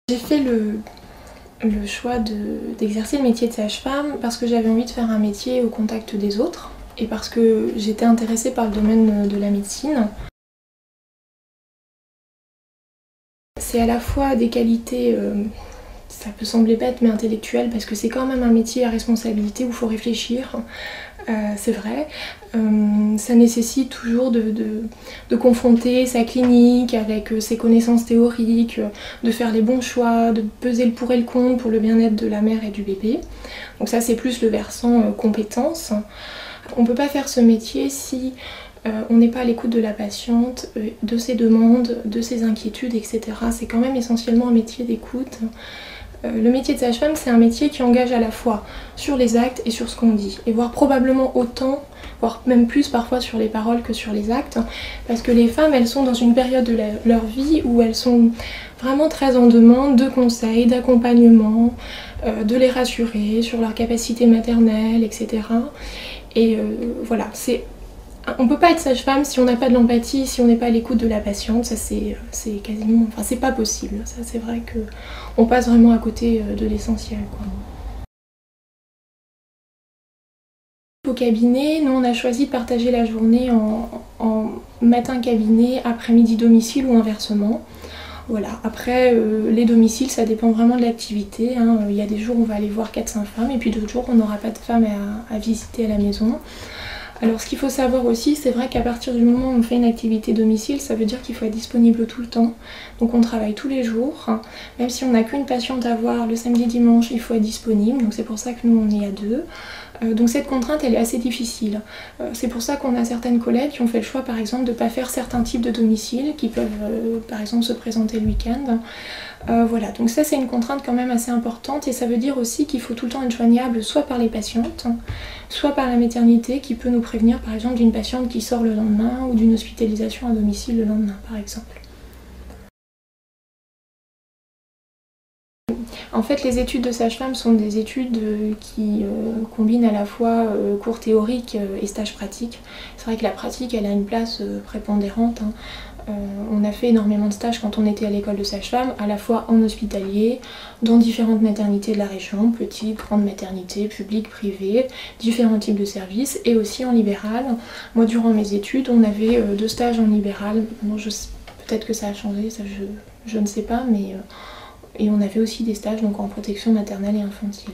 J'ai fait le choix d'exercer le métier de sage-femme parce que j'avais envie de faire un métier au contact des autres et parce que j'étais intéressée par le domaine de la médecine. C'est à la fois des qualités, ça peut sembler bête mais intellectuelles, parce que c'est quand même un métier à responsabilité où il faut réfléchir, c'est vrai. Ça nécessite toujours de confronter sa clinique avec ses connaissances théoriques, de faire les bons choix, de peser le pour et le contre pour le bien-être de la mère et du bébé. Donc ça c'est plus le versant compétences. On ne peut pas faire ce métier si on n'est pas à l'écoute de la patiente, de ses demandes, de ses inquiétudes, etc. C'est quand même essentiellement un métier d'écoute. Le métier de sage-femme, c'est un métier qui engage à la fois sur les actes et sur ce qu'on dit, et voire probablement autant, voire même plus parfois sur les paroles que sur les actes, parce que les femmes, elles sont dans une période de leur vie où elles sont vraiment très en demande de conseils, d'accompagnement, de les rassurer sur leur capacité maternelle, etc. Et voilà, on ne peut pas être sage-femme si on n'a pas de l'empathie, si on n'est pas à l'écoute de la patiente, ça c'est quasiment, enfin c'est pas possible, ça c'est vrai qu'on passe vraiment à côté de l'essentiel, quoi. Au cabinet, nous on a choisi de partager la journée en matin cabinet, après-midi domicile ou inversement. Voilà. Après, les domiciles, ça dépend vraiment de l'activité, hein. Il y a des jours où on va aller voir 4-5 femmes et puis d'autres jours on n'aura pas de femmes à visiter à la maison. Alors ce qu'il faut savoir aussi, c'est vrai qu'à partir du moment où on fait une activité domicile, ça veut dire qu'il faut être disponible tout le temps. Donc on travaille tous les jours, même si on n'a qu'une patiente à voir le samedi dimanche, il faut être disponible, donc c'est pour ça que nous on est à deux. Donc cette contrainte elle est assez difficile. C'est pour ça qu'on a certaines collègues qui ont fait le choix par exemple de ne pas faire certains types de domiciles qui peuvent par exemple se présenter le week-end. Voilà, donc ça c'est une contrainte quand même assez importante et ça veut dire aussi qu'il faut tout le temps être joignable soit par les patientes, soit par la maternité qui peut nous prévenir par exemple d'une patiente qui sort le lendemain ou d'une hospitalisation à domicile le lendemain par exemple. En fait, les études de sage-femme sont des études qui combinent à la fois cours théoriques et stages pratiques. C'est vrai que la pratique, elle a une place prépondérante, hein. On a fait énormément de stages quand on était à l'école de sage-femme, à la fois en hospitalier, dans différentes maternités de la région, petites, grandes maternités, publiques, privées, différents types de services, et aussi en libéral. Moi, durant mes études, on avait 2 stages en libéral. Bon, peut-être que ça a changé, ça je ne sais pas, mais... Et on avait aussi des stages donc en protection maternelle et infantile.